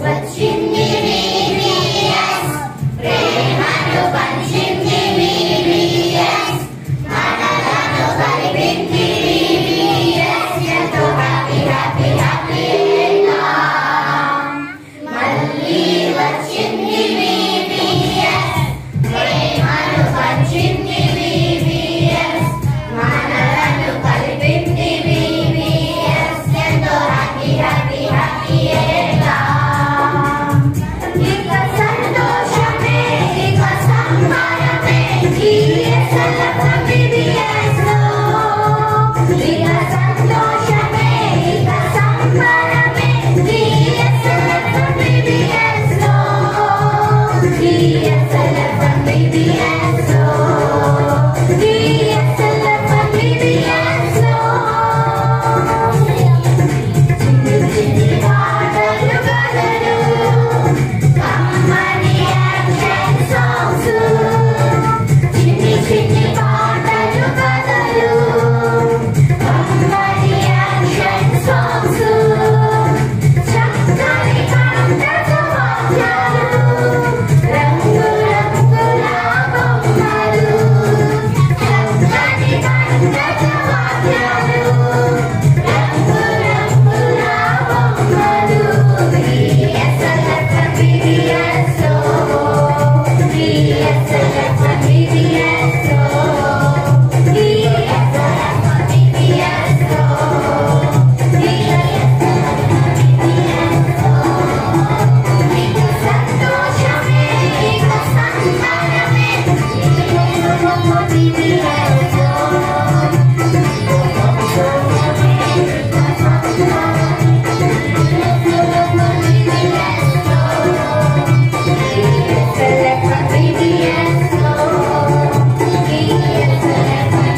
వచ్చింది VVS, ప్రేమను పంచింది VVS, మనలను కలిపింది VVS, ఎంతో హ్యాపీ హ్యాపీ హ్యాపీ. మళ్ళీ వచ్చింది VVS, ప్రేమను పంచింది VVS, మనలను కలిపింది VVS, ఎంతో హ్యాపీ హ్యాపీ హ్యాపీ. ఇక సంతోషమే ఇక సంబరమే VSLF VVS లో, ఇక సంతోషమే ఇక సంబరమే VSLF VVS లో, VSLF VVS లో, VSLF VVS లో. చిన్ని చిన్ని పాటలు కలలు, కమ్మని యాక్షన్ సాంగ్స్, చిన్ని చిన్ని పాటలు కలలు, కమ్మని యాక్షన్ సాంగ్స్, చక్కని కంఠత వాద్యాలు, రంగు రంగుల బొమ్మలు, చక్కని కంఠత వాద్యాలు, రంగు రంగుల బొమ్మలు. VSLF VVS లో, VSLF VVS లో, VSLF VVS లో, ఇక సంతోషమే ఇక సంబరమే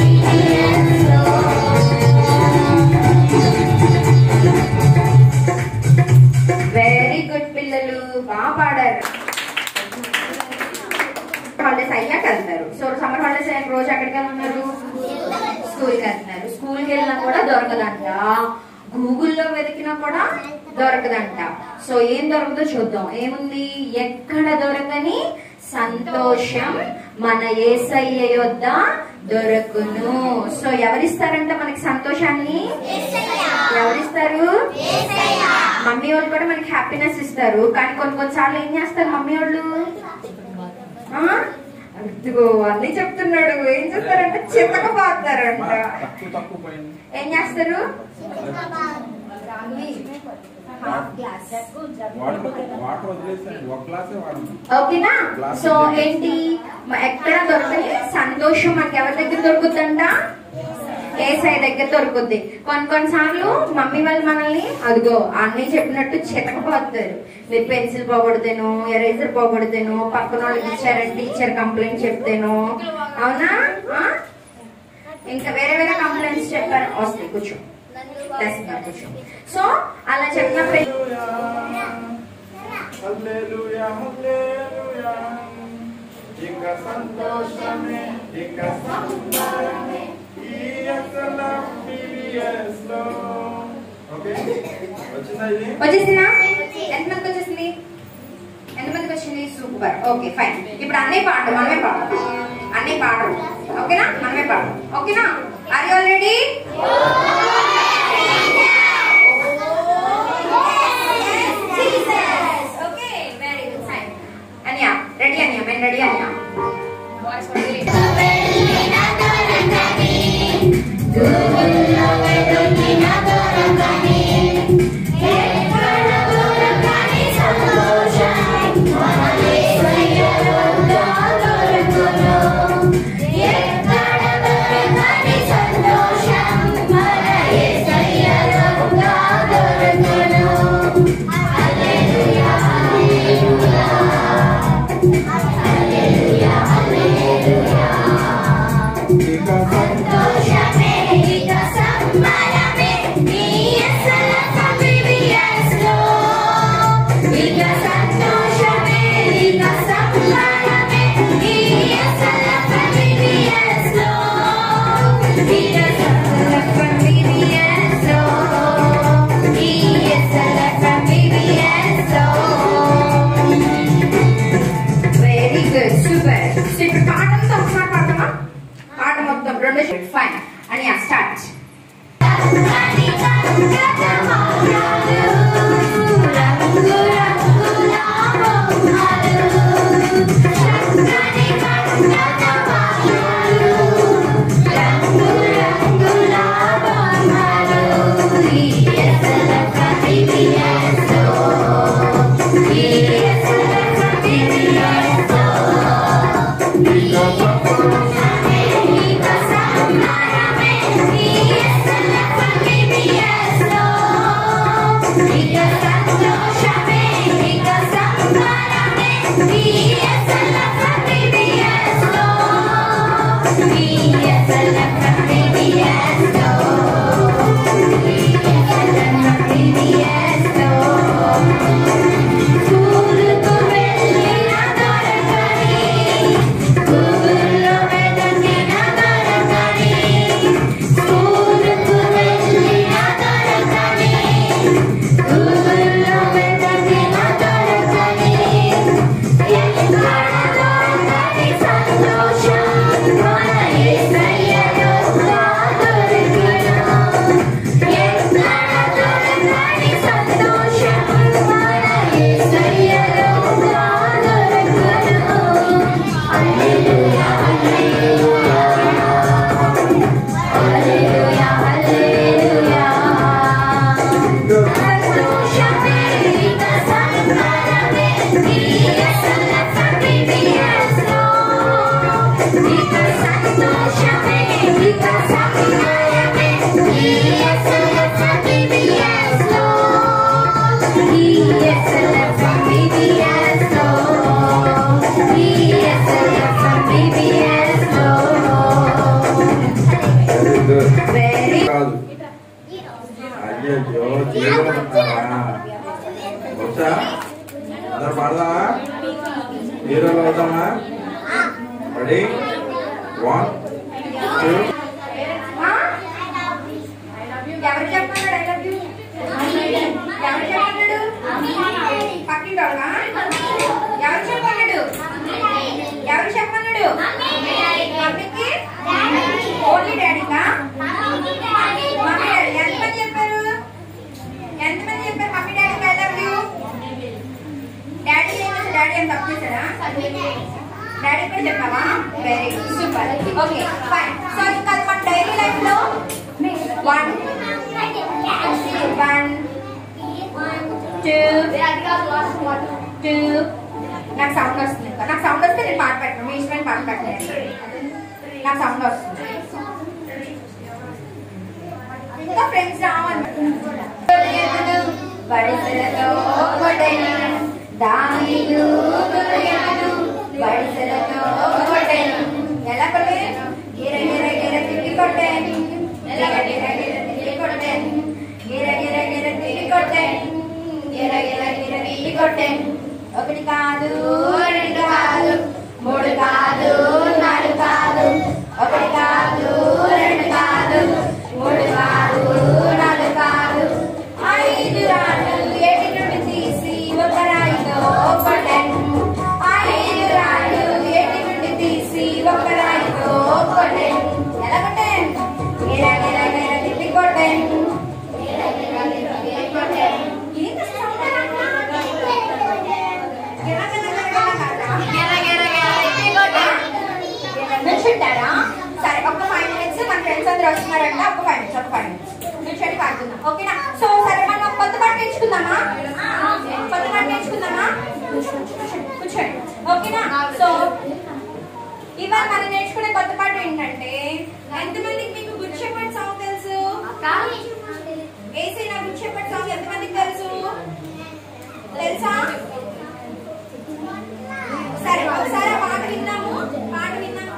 VVS లో. వెరీ గుడ్ పిల్లలు, బాగా పాడారు. హాలిడేస్ అయ్యాక వెళ్తారు. సో సమ్మర్ హాలిడేస్ అయ్యాక రోజు ఎక్కడికి వెళ్తున్నారు? స్కూల్కి వెళ్తున్నారు. స్కూల్కి వెళ్ళినా కూడా దొరకదంట, గూగుల్లో వెతికినా కూడా దొరకదంట. సో ఏం దొరకదో చూద్దాం. ఏముంది? ఎక్కడ దొరకని సంతోషం మన యేసయ్య యొద్ద దొరకును. సో ఎవరిస్తారంట మనకి సంతోషాన్ని? ఎవరిస్తారు? మమ్మీ వాళ్ళు కూడా మనకి హ్యాపీనెస్ ఇస్తారు. కానీ కొన్నిసార్లు ఏం చేస్తారు మమ్మీ వాళ్ళు? అన్ని చెప్తున్నాడు. ఏం చేస్తారంటే చితకబాదుతారంట. ఏం చేస్తారు? ఓకేనా? సో ఏంటి, ఎక్కడ దొరకని సంతోషం మనకి ఎవరి దగ్గర దొరుకుతుందంట? యేసయ్య దగ్గర దొరుకుద్ది. కొన్నిసార్లు మమ్మీ వాళ్ళు మనల్ని అదిగో అన్నీ చెప్పినట్టు చితకపోతారు. మీరు పెన్సిల్ పోగొడితేను, ఎరేజర్ పోగొడితేను, పక్కన వాళ్ళకి ఇచ్చారని టీచర్ కంప్లైంట్ చెప్తేను, అవునా? ఇంకా వేరే వేరే కంప్లైంట్స్ చెప్పారు. వస్తాయి, కూర్చో. కూర్చో. సో అలా చెప్పినప్పుడు ఇక సంతోషమే ఇక సంబరమే VSLF VVS లో. ఓకే, వచ్చిందా? ఇది వచ్చేసిందా? ఎంతమందికి వచ్చేసింది? ఎంతమందికి వచ్చింది? సూపర్. Okay, fine. ఇప్పుడు అన్నీ పాడు, మనమే పాడు. అన్నీ పాడు, ఓకేనా? మనమే పాడు, ఓకేనా? Are you all ready? Okay, very good, fine. అనియా రెడీ? అనియా మేము రెడీ. అనియా సంతోషం అయ్యో చేయగలుగుతున్నారా? వచ్చా? అందరు పాడదామా? హీరోలు అవుతామా? రెడీ? 1 2 ఎవరు చెప్పన్నాడు ఐ లవ్ యూ? ఎవరు చెప్పన్నాడు? పక్కింటోళ్ళా? ఎవరు చెప్పన్నాడు? ఎవరు చెప్పన్నాడు? మమ్మీకి ఓన్లీ డాడీకా? మమ్మీ డాడీ ఎంతమంది చెప్పారు? ఎంతమంది చెప్పారు మమ్మీ డాడీకి I love you? Daddy daddy అని తప్పు చేశారా? డాడీ కూడా చెప్పావా? Very good, super. Okay fine. So ఇంకా మన డైలీ లైఫ్ లో 1 2 నాకు సౌండ్ వస్తుంది. నాకు సౌండ్ వస్తే నేను పాట పెట్టను. మీ ఇష్టమైన పాట పెట్టలేదు. నాకు సౌండ్ వస్తుంది. ఇంకా ఫ్రెండ్స్ రావాలి. బడిసెలతో కొట్టెను దానిలు దొరికెను బడిసెలతో కొట్టెను. ఎలా కొట్టెను? గిర గిర గిర తిరిగి కొట్టెను. గిర గిర గిర తిరిగి కొట్టెను. గిర గిర గిర తిరిగి కొట్టెను. గిర గిర గిర తిరిగి కొట్టెను. 1 కాదు 2 కాదు 3 కాదు 4 కాదు 1 కాదు 2 కాదు 3 కాదు 4 కాదు 5 రాళ్ళు ఏటి నుండి తీసి ఒక రాయితో కొట్టెను. 5 రాళ్ళు ఏటి నుండి తీసి ఒక రాయితో కొట్టెను. ఎలా కొట్టెను? గిర గిర గిర తిప్పి కొట్టెను. గిర గిర గిర తిప్పి కొట్టెను. ఏంటి సౌండ్ అలా? గిర గిర గిర కాదా? గిర గిర గిర తిప్పి కొట్టెను. నిల్చుంటారా? సరే ఒక 5 minutes మన ఫ్రెండ్స్ అందరూ వస్తున్నారంట. ఒక 5 minutes నిల్చొని పాడుకుందాం. ఓకేనా? సో సరే మనం కొత్త పాట నేర్చుకుందామా? కొత్త పాట నేర్చుకుందామా? కూర్చోండి. ఓకేనా? సో ఇవాళ మనం నేర్చుకునే కొత్త పాట ఏంటంటే, ఎంతమందికి మీకు గుడ్ షెపర్డ్ సాంగ్ తెలుసు? ఏసీ నా గుడ్ షెపర్డ్ సాంగ్ ఎంతమందికి తెలుసు? తెలుసా? సరే ఒకసారి పాట విన్నాము. పాట విన్నాక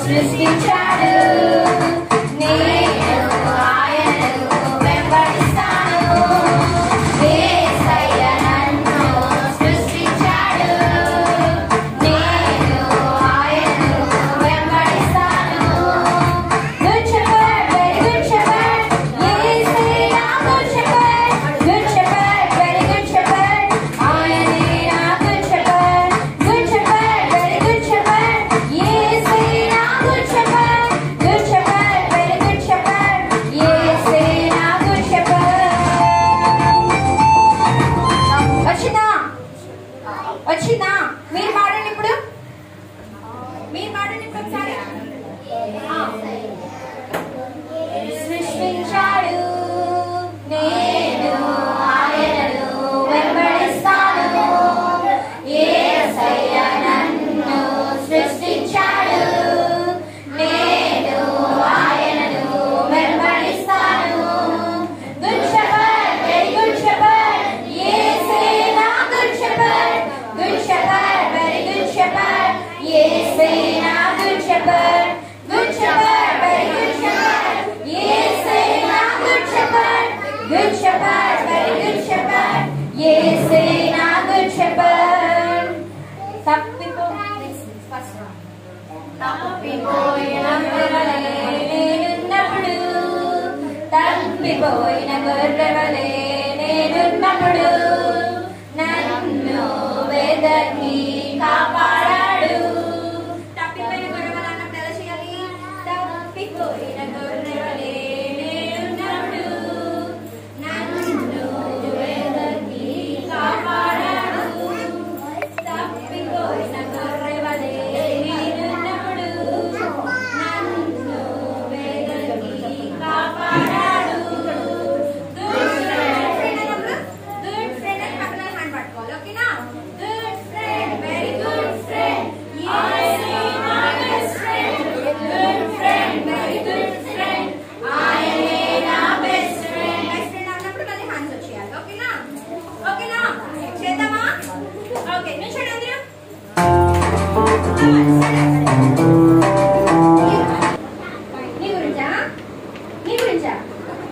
సృష్టించాడు తప్పిపోయిన గొర్రెవలే నేనున్నప్పుడు నన్ను వెదకి కాపాడాడు. తప్పిపోయిన గొర్రెవల అన్నప్పుడు ఎలా చేయాలి? తప్పిపోయిన గొర్రెవలే నేనున్నప్పుడు నన్ను వెదకి కాపాడాడు. తప్పిపోయిన గొర్రెవలే నేనున్నప్పుడు నన్ను వెదకి కాపాడాడు. గుడ్ ఫ్రెండ్ అన్నప్పుడు గుడ్ ఫ్రెండ్ అని పక్కన హ్యాండ్ పట్టుకోవాలి. ఓకేనా? Good friend, very good friend, my best friend. Good friend, very good friend, ఆయనే నా బెస్ట్ ఫ్రెండ్. బెస్ట్ ఫ్రెండ్ అన్నప్పుడు మళ్ళీ హ్యాండ్స్ వచ్చేయాలి. ఓకేనా? ఓకేనా? చేద్దామా? ఓకే, నిల్చోండి అందరూ. నీ గురించా? నీ గురించా?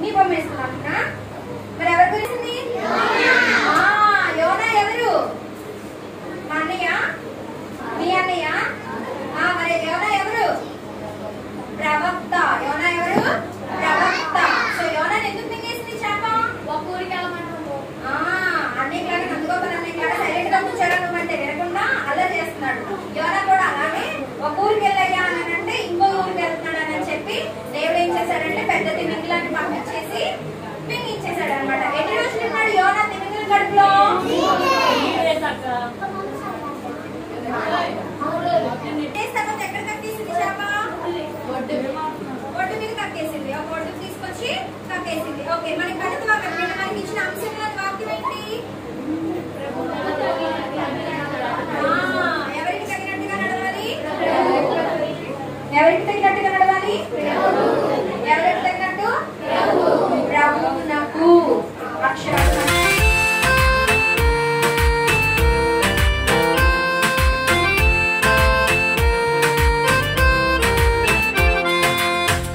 నీ బొమ్మ వేసుకున్నా? మరి ఎవరి గురించి? యోనా ఎవరు? మా అన్నయ్య? మీ అన్నయ్య? మరి యోనా ఎవరు? ప్రవక్త. యోనా ఎవరు? ప్రవక్త. సో యోనాని ఎందుకు మింగేసింది చేప? ఒక ఊరికి వెళ్ళమంటాము. అన్నయ్య కాడ నందుగోపాల్ అన్నయ్య కాడ సైలెంట్ గా కూర్చోడం అంటే వినకుండా అలా చేస్తున్నాడు. యోనా కూడా అలానే ఒక ఊరికి వెళ్ళయ్యా అని అంటే ఇంకో ఊరికి వెళ్తున్నాడు అని చెప్పి దేవుడు ఏం చేశాడంటే పెద్ద తిమింగిలాన్ని పంపించేసి మింగించేశాడు అనమాట. ఎన్ని రోజులు ఉన్నాడు యోనా తిమింగిల కడుపులో? ఎక్కడ కట్టేసింది చేప? ఒడ్డు మీద కట్టేసింది. ఒక ఒడ్డు తీసుకొచ్చి కట్టేసింది. ఓకే, మనకి గణిత వాక్యం మనకి ఇచ్చిన అంశంలో వాక్యం ఏంటి? ఎవరికి తగినట్టుగా నడవాలి? ఎవరికి తగినట్టుగా నడవాలి? ఎవరికి తగినట్టు? ప్రభువునకు. అక్షరం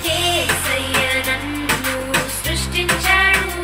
యేసయ్య నన్ను సృష్టించాడు.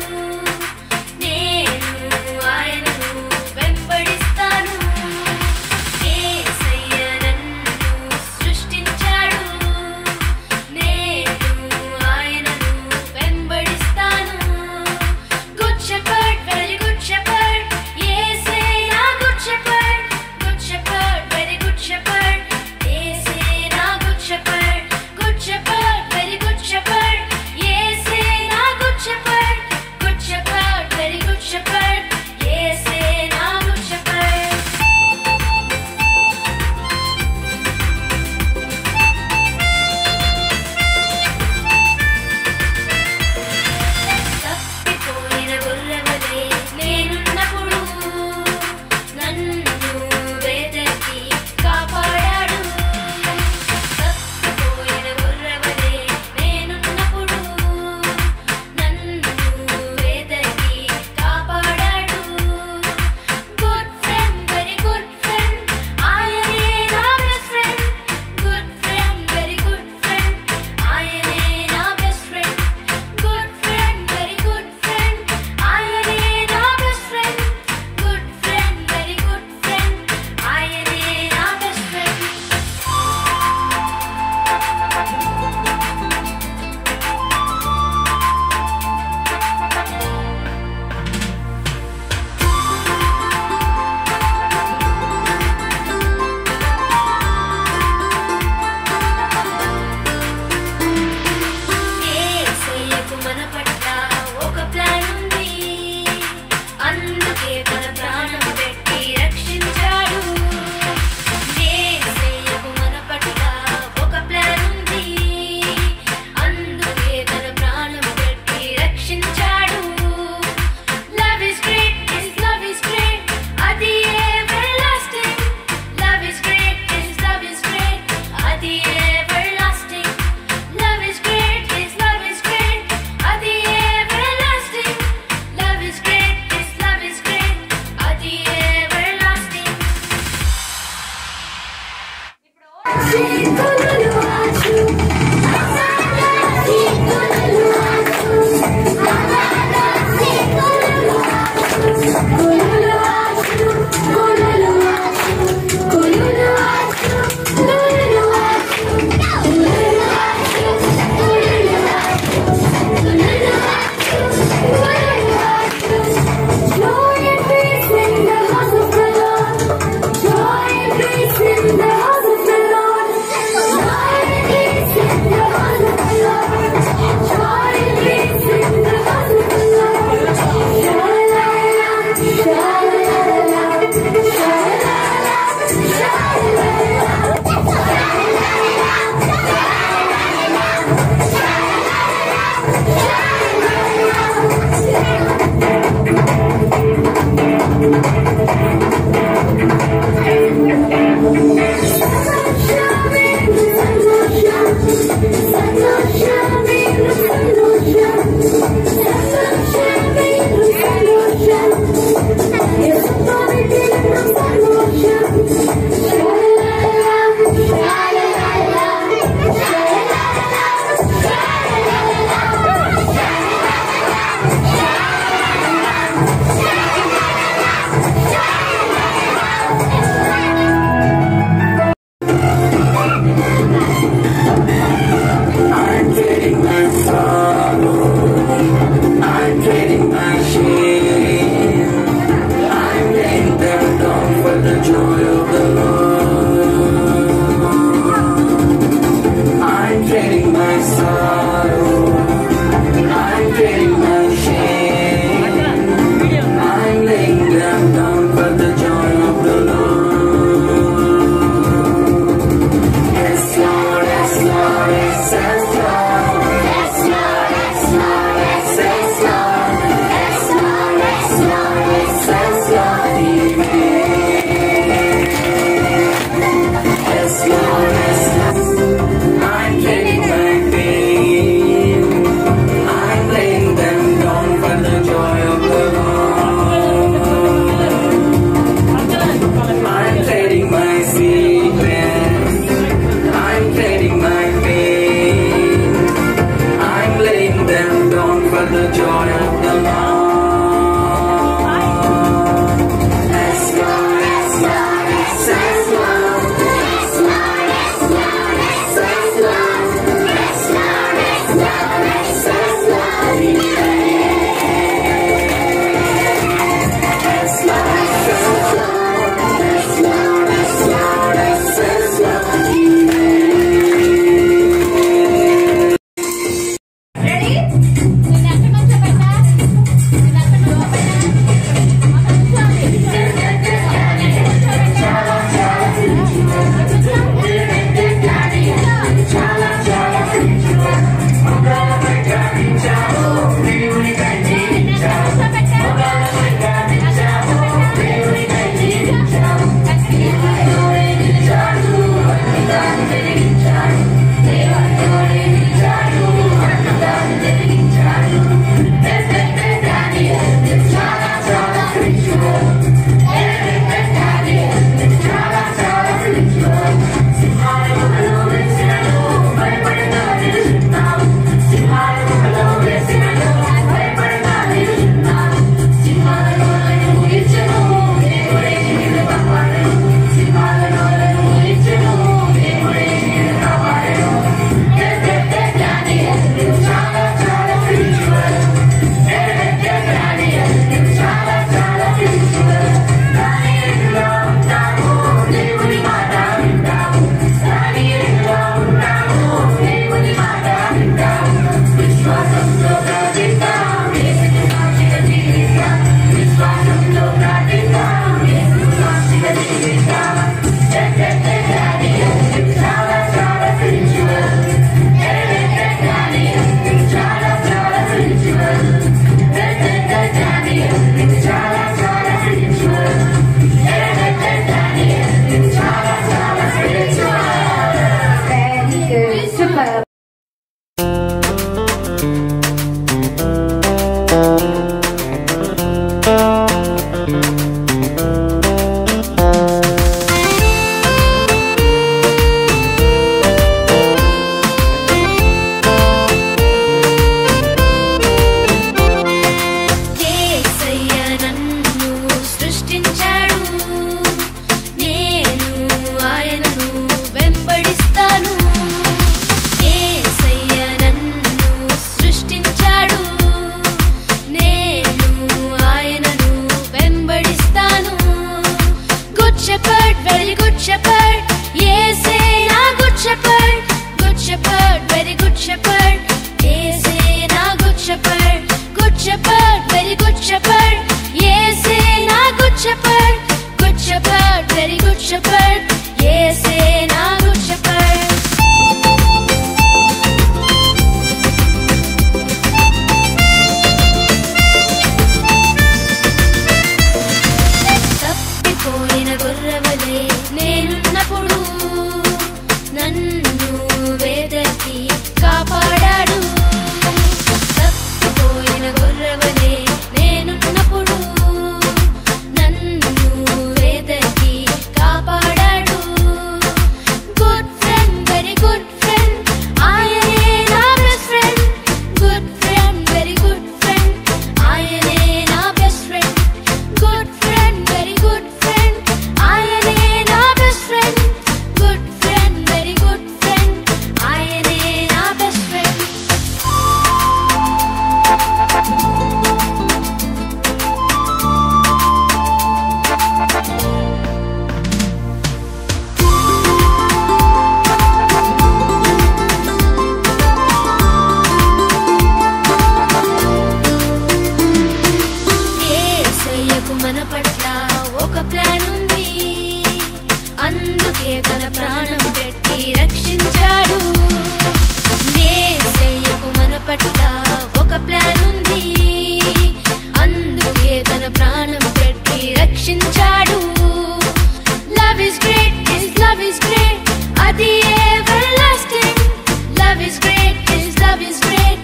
Love is great, His love is great,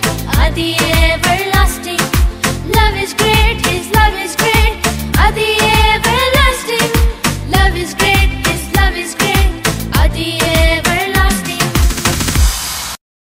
the ever